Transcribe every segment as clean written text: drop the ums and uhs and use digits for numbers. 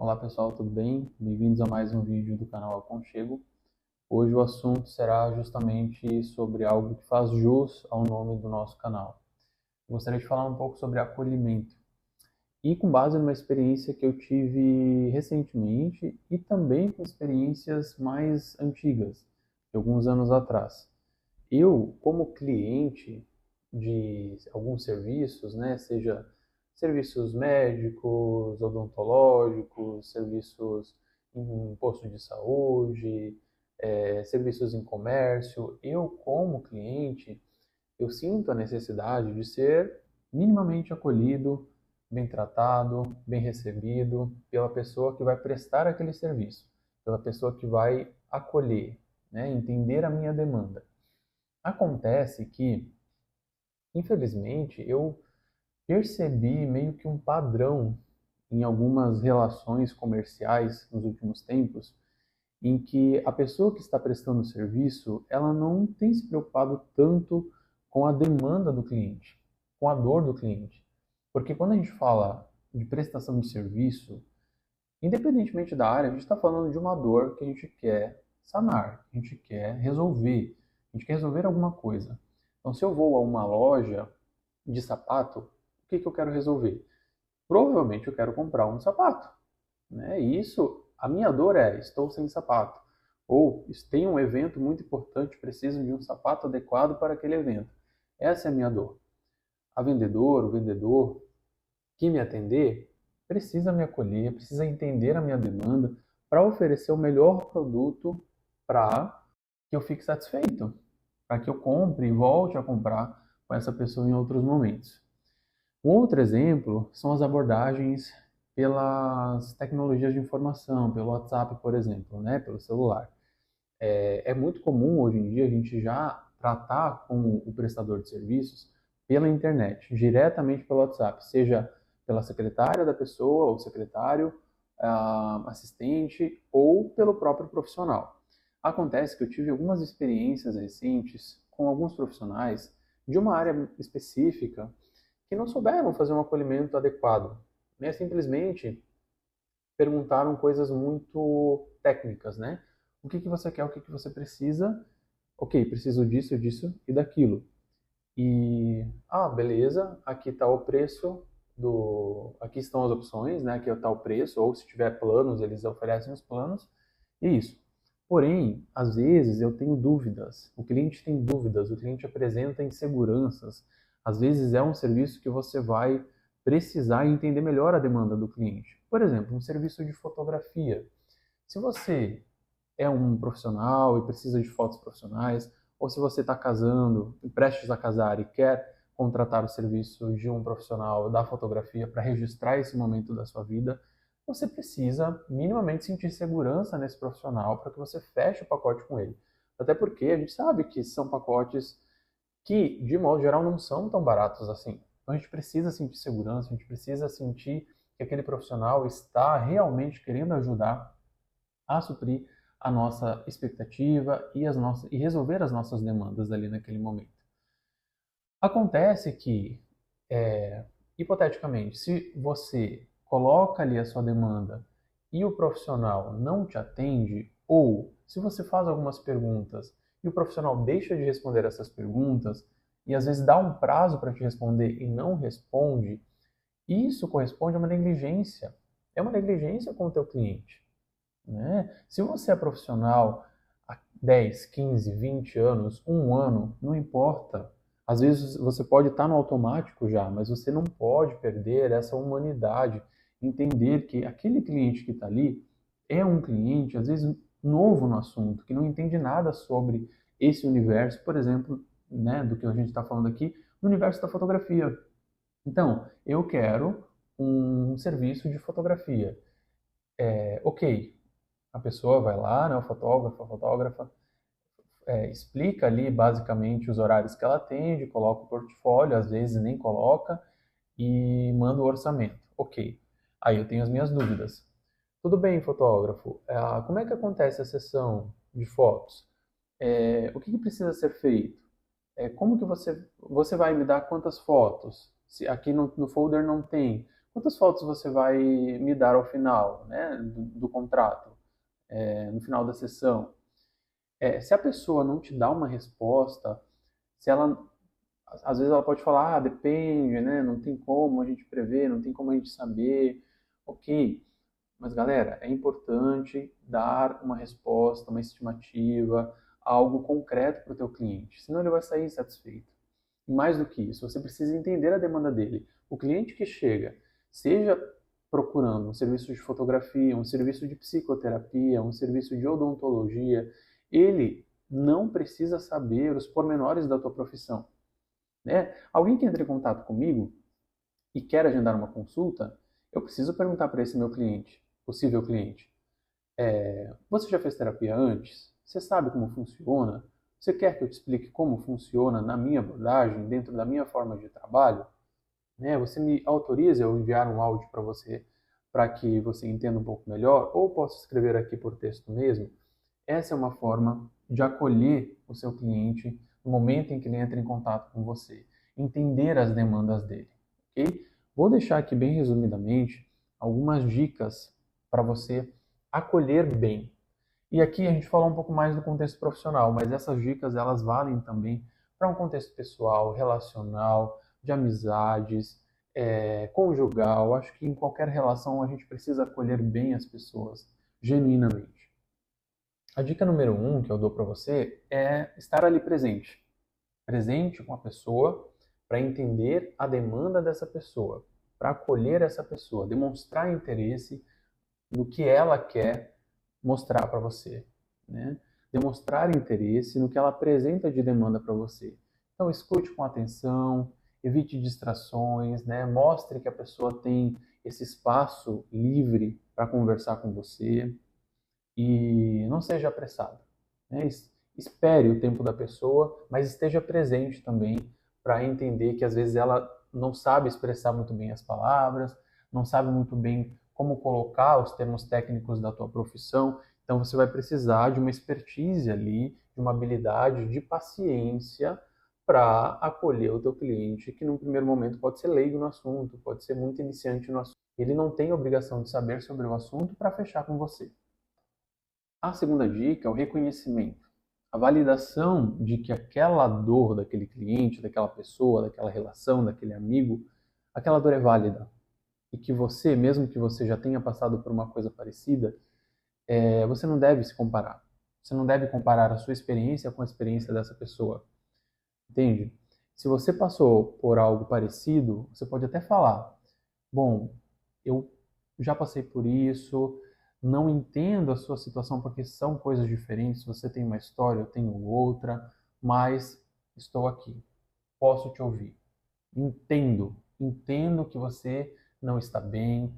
Olá pessoal, tudo bem? Bem-vindos a mais um vídeo do canal Aconchego. Hoje o assunto será justamente sobre algo que faz jus ao nome do nosso canal. Eu gostaria de falar um pouco sobre acolhimento e com base numa experiência que eu tive recentemente e também com experiências mais antigas, de alguns anos atrás. Eu, como cliente de alguns serviços, né, seja serviços médicos, odontológicos, serviços em posto de saúde, serviços em comércio, eu, como cliente, eu sinto a necessidade de ser minimamente acolhido, bem tratado, bem recebido pela pessoa que vai prestar aquele serviço, pela pessoa que vai acolher, né, entender a minha demanda. Acontece que, infelizmente, eu percebi meio que um padrão em algumas relações comerciais nos últimos tempos, em que a pessoa que está prestando o serviço, ela não tem se preocupado tanto com a demanda do cliente, com a dor do cliente. Porque quando a gente fala de prestação de serviço, independentemente da área, a gente está falando de uma dor que a gente quer sanar, que a gente quer resolver, a gente quer resolver alguma coisa. Então, se eu vou a uma loja de sapato, o que eu quero resolver? Provavelmente eu quero comprar um sapato, né? E isso, a minha dor é, estou sem sapato. Ou tem um evento muito importante, preciso de um sapato adequado para aquele evento. Essa é a minha dor. A vendedora, o vendedor que me atender, precisa me acolher, precisa entender a minha demanda para oferecer o melhor produto para que eu fique satisfeito, para que eu compre e volte a comprar com essa pessoa em outros momentos. Um outro exemplo são as abordagens pelas tecnologias de informação, pelo WhatsApp, por exemplo, né, pelo celular. É muito comum hoje em dia a gente já tratar com o prestador de serviços pela internet, diretamente pelo WhatsApp, seja pela secretária da pessoa, ou secretário, assistente, ou pelo próprio profissional. Acontece que eu tive algumas experiências recentes com alguns profissionais de uma área específica que não souberam fazer um acolhimento adequado, né? Simplesmente perguntaram coisas muito técnicas, né? O que você quer, o que você precisa? Ok, preciso disso, disso e daquilo. E, beleza, aqui está o preço aqui estão as opções, né? Aqui está o preço, ou se tiver planos, eles oferecem os planos, e isso. Porém, às vezes eu tenho dúvidas, o cliente tem dúvidas, o cliente apresenta inseguranças. Às vezes é um serviço que você vai precisar entender melhor a demanda do cliente. Por exemplo, um serviço de fotografia. Se você é um profissional e precisa de fotos profissionais, ou se você está casando e prestes a casar e quer contratar o serviço de um profissional da fotografia para registrar esse momento da sua vida, você precisa minimamente sentir segurança nesse profissional para que você feche o pacote com ele. Até porque a gente sabe que são pacotes que, de modo geral, não são tão baratos assim. Então a gente precisa sentir segurança, a gente precisa sentir que aquele profissional está realmente querendo ajudar a suprir a nossa expectativa e resolver as nossas demandas ali naquele momento. Acontece que, hipoteticamente, se você coloca ali a sua demanda e o profissional não te atende, ou se você faz algumas perguntas e o profissional deixa de responder essas perguntas, e às vezes dá um prazo para te responder e não responde, isso corresponde a uma negligência. É uma negligência com o teu cliente, né? Se você é profissional há 10, 15, 20 anos, um ano, não importa. Às vezes você pode estar no automático já, mas você não pode perder essa humanidade, entender que aquele cliente que está ali é um cliente, às vezes, novo no assunto, que não entende nada sobre esse universo, por exemplo, né, do que a gente está falando aqui, no universo da fotografia. Então, eu quero um serviço de fotografia. Ok, a pessoa vai lá, né, o fotógrafo, a fotógrafa, explica ali basicamente os horários que ela atende, coloca o portfólio, às vezes nem coloca, e manda o orçamento. Ok. Aí eu tenho as minhas dúvidas. Tudo bem, fotógrafo, como é que acontece a sessão de fotos? O que precisa ser feito? Como que você vai me dar quantas fotos? Se aqui no folder não tem. Quantas fotos você vai me dar ao final, né, do contrato, no final da sessão? Se a pessoa não te dá uma resposta, se ela, às vezes ela pode falar, depende, né, não tem como a gente prever, não tem como a gente saber, ok. Mas, galera, é importante dar uma resposta, uma estimativa, algo concreto para o teu cliente, senão ele vai sair insatisfeito. E mais do que isso, você precisa entender a demanda dele. O cliente que chega, seja procurando um serviço de fotografia, um serviço de psicoterapia, um serviço de odontologia, ele não precisa saber os pormenores da tua profissão, né? Alguém que entra em contato comigo e quer agendar uma consulta, eu preciso perguntar para esse meu cliente, possível cliente, você já fez terapia antes? Você sabe como funciona? Você quer que eu te explique como funciona na minha abordagem, dentro da minha forma de trabalho? Né? Você me autoriza eu enviar um áudio para você, para que você entenda um pouco melhor? Ou posso escrever aqui por texto mesmo? Essa é uma forma de acolher o seu cliente no momento em que ele entra em contato com você. Entender as demandas dele, ok? Vou deixar aqui bem resumidamente algumas dicas para você acolher bem. E aqui a gente falou um pouco mais do contexto profissional, mas essas dicas elas valem também para um contexto pessoal, relacional, de amizades, conjugal. Acho que em qualquer relação a gente precisa acolher bem as pessoas, genuinamente. A dica número 1 que eu dou para você é estar ali presente. Presente com a pessoa para entender a demanda dessa pessoa, para acolher essa pessoa, demonstrar interesse no que ela quer mostrar para você, né? Demonstrar interesse no que ela apresenta de demanda para você. Então, escute com atenção, evite distrações, né? Mostre que a pessoa tem esse espaço livre para conversar com você e não seja apressado, né? Espere o tempo da pessoa, mas esteja presente também para entender que às vezes ela não sabe expressar muito bem as palavras, não sabe muito bem como colocar os termos técnicos da tua profissão. Então você vai precisar de uma expertise ali, de uma habilidade, de paciência para acolher o teu cliente, que num primeiro momento pode ser leigo no assunto, pode ser muito iniciante no assunto. Ele não tem obrigação de saber sobre o assunto para fechar com você. A segunda dica é o reconhecimento. A validação de que aquela dor daquele cliente, daquela pessoa, daquela relação, daquele amigo, aquela dor é válida. E que você, mesmo que você já tenha passado por uma coisa parecida, você não deve se comparar. Você não deve comparar a sua experiência com a experiência dessa pessoa. Entende? Se você passou por algo parecido, você pode até falar: bom, eu já passei por isso, não entendo a sua situação porque são coisas diferentes. Você tem uma história, eu tenho outra, mas estou aqui, posso te ouvir. Entendo que você não está bem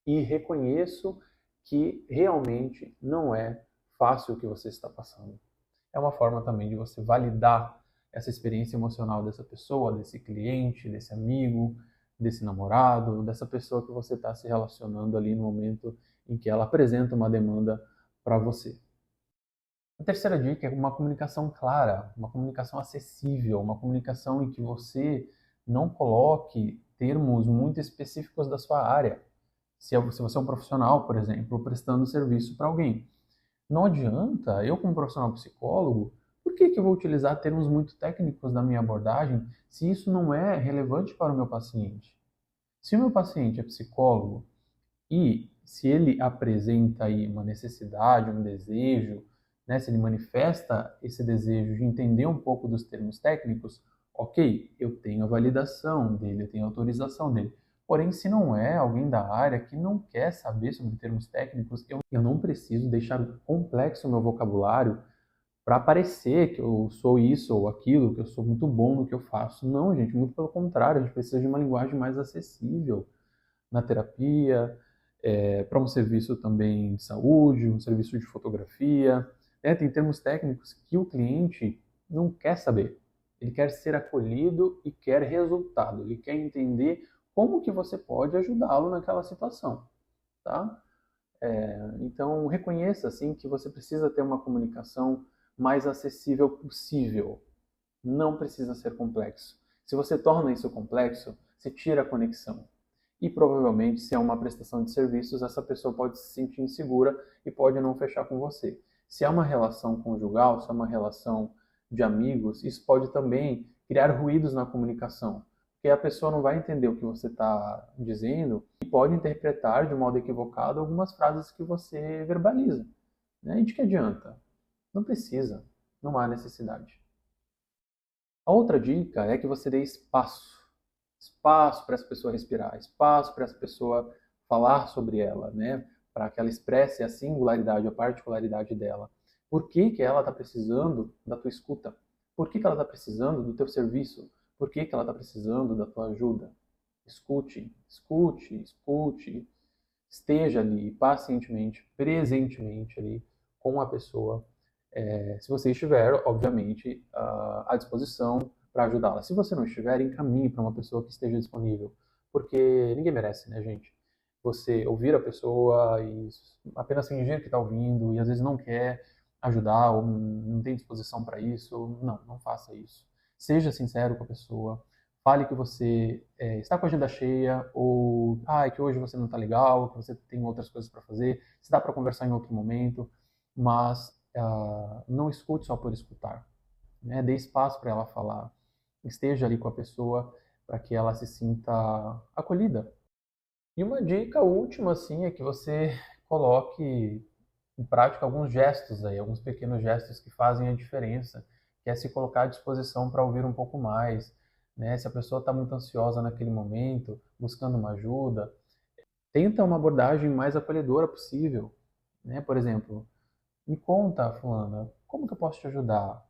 e reconheço que realmente não é fácil o que você está passando. É uma forma também de você validar essa experiência emocional dessa pessoa, desse cliente, desse amigo, desse namorado, dessa pessoa que você está se relacionando ali no momento em que ela apresenta uma demanda para você. A terceira dica é uma comunicação clara, uma comunicação acessível, uma comunicação em que você não coloque termos muito específicos da sua área. Se você é um profissional, por exemplo, prestando serviço para alguém, não adianta, eu como profissional psicólogo, por que eu vou utilizar termos muito técnicos na minha abordagem se isso não é relevante para o meu paciente? Se o meu paciente é psicólogo e se ele apresenta aí uma necessidade, um desejo, né, se ele manifesta esse desejo de entender um pouco dos termos técnicos, ok, eu tenho a validação dele, eu tenho a autorização dele. Porém, se não é alguém da área que não quer saber sobre termos técnicos, eu não preciso deixar complexo o meu vocabulário para parecer que eu sou isso ou aquilo, que eu sou muito bom no que eu faço. Não, gente, muito pelo contrário, a gente precisa de uma linguagem mais acessível na terapia, para um serviço também de saúde, um serviço de fotografia. Tem termos técnicos que o cliente não quer saber. Ele quer ser acolhido e quer resultado. Ele quer entender como que você pode ajudá-lo naquela situação, tá? Então, reconheça assim que você precisa ter uma comunicação mais acessível possível. Não precisa ser complexo. Se você torna isso complexo, você tira a conexão. e provavelmente, se é uma prestação de serviços, essa pessoa pode se sentir insegura e pode não fechar com você. Se é uma relação conjugal, se é uma relação de amigos, isso pode também criar ruídos na comunicação, porque a pessoa não vai entender o que você está dizendo e pode interpretar de modo equivocado algumas frases que você verbaliza. Né? E de que adianta? Não precisa, não há necessidade. A outra dica é que você dê espaço. Espaço para essa pessoa respirar, espaço para essa pessoa falar sobre ela, né? Para que ela expresse a singularidade, a particularidade dela. Por que que ela está precisando da tua escuta? Por que que ela está precisando do teu serviço? Por que que ela está precisando da tua ajuda? Escute, escute, escute. Esteja ali pacientemente, presentemente ali com a pessoa, se você estiver, obviamente, à disposição para ajudá-la. Se você não estiver, encaminhe para uma pessoa que esteja disponível, porque ninguém merece, né, gente? Você ouvir a pessoa e apenas fingir que está ouvindo e às vezes não quer ajudar ou não tem disposição para isso, não faça isso. Seja sincero com a pessoa, fale que você está com a agenda cheia ou que hoje você não está legal, que você tem outras coisas para fazer, se dá para conversar em outro momento, mas não escute só por escutar, né? Dê espaço para ela falar, esteja ali com a pessoa para que ela se sinta acolhida. E uma dica última, assim, é que você coloque em prática alguns gestos aí, alguns pequenos gestos que fazem a diferença, que é se colocar à disposição para ouvir um pouco mais, né? Se a pessoa está muito ansiosa naquele momento, buscando uma ajuda, tenta uma abordagem mais acolhedora possível, né? Por exemplo, me conta, fulana, como que eu posso te ajudar?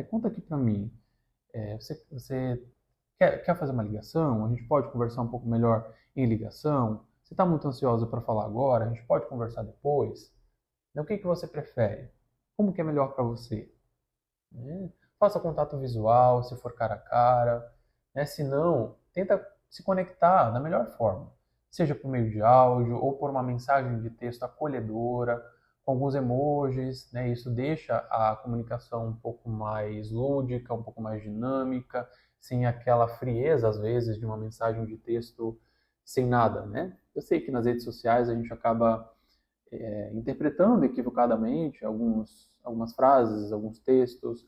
Conta aqui para mim. Você quer fazer uma ligação? A gente pode conversar um pouco melhor em ligação? Você está muito ansiosa para falar agora? A gente pode conversar depois? Então, o que que você prefere? Como que é melhor para você? Né? Faça contato visual, se for cara a cara. Né? Se não, tenta se conectar da melhor forma. Seja por meio de áudio ou por uma mensagem de texto acolhedora, com alguns emojis. Né? Isso deixa a comunicação um pouco mais lúdica, um pouco mais dinâmica, sem aquela frieza, às vezes, de uma mensagem de texto sem nada. Né? Eu sei que nas redes sociais a gente acaba interpretando equivocadamente algumas frases, alguns textos,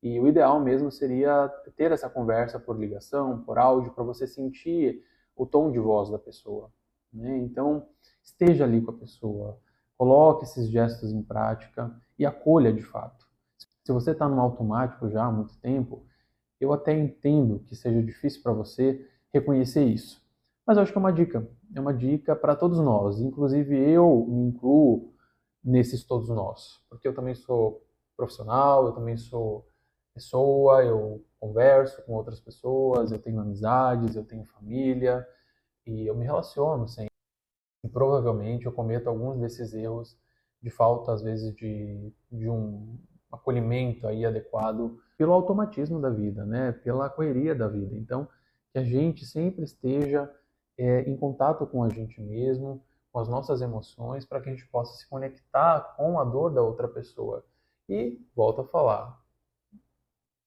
e o ideal mesmo seria ter essa conversa por ligação, por áudio, para você sentir o tom de voz da pessoa. Né? Então, esteja ali com a pessoa, coloque esses gestos em prática e acolha de fato. Se você está no automático já há muito tempo, eu até entendo que seja difícil para você reconhecer isso. Mas eu acho que é uma dica para todos nós. Inclusive eu me incluo nesses todos nós, porque eu também sou profissional, eu também sou pessoa, eu converso com outras pessoas, eu tenho amizades, eu tenho família e eu me relaciono sempre. E provavelmente eu cometo alguns desses erros de falta, às vezes, de um acolhimento aí adequado pelo automatismo da vida, né? Pela correria da vida. Então, que a gente sempre esteja em contato com a gente mesmo, com as nossas emoções, para que a gente possa se conectar com a dor da outra pessoa. E, volto a falar,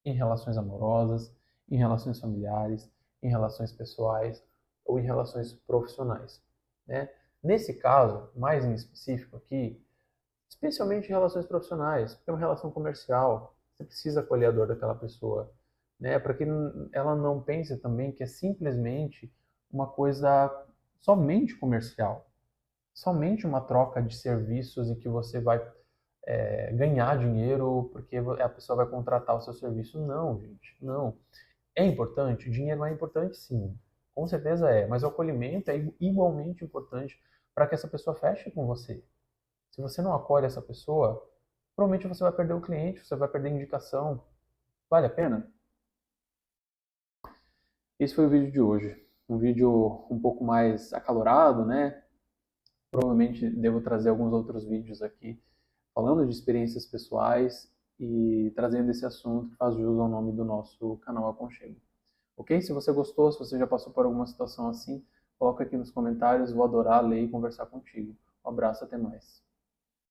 em relações amorosas, em relações familiares, em relações pessoais ou em relações profissionais, né? Nesse caso, mais em específico aqui, especialmente em relações profissionais, porque é uma relação comercial, você precisa acolher a dor daquela pessoa, né? Para que ela não pense também que é simplesmente uma coisa somente comercial, somente uma troca de serviços e que você vai ganhar dinheiro porque a pessoa vai contratar o seu serviço. Não, gente, não. É importante? O dinheiro é importante, sim. Com certeza é, mas o acolhimento é igualmente importante para que essa pessoa feche com você. Se você não acolhe essa pessoa, provavelmente você vai perder o cliente, você vai perder a indicação. Vale a pena? Esse foi o vídeo de hoje. Um vídeo um pouco mais acalorado, né? Provavelmente devo trazer alguns outros vídeos aqui falando de experiências pessoais e trazendo esse assunto que faz jus ao nome do nosso canal Aconchego. Ok? Se você gostou, se você já passou por alguma situação assim, coloca aqui nos comentários, vou adorar ler e conversar contigo. Um abraço, até mais.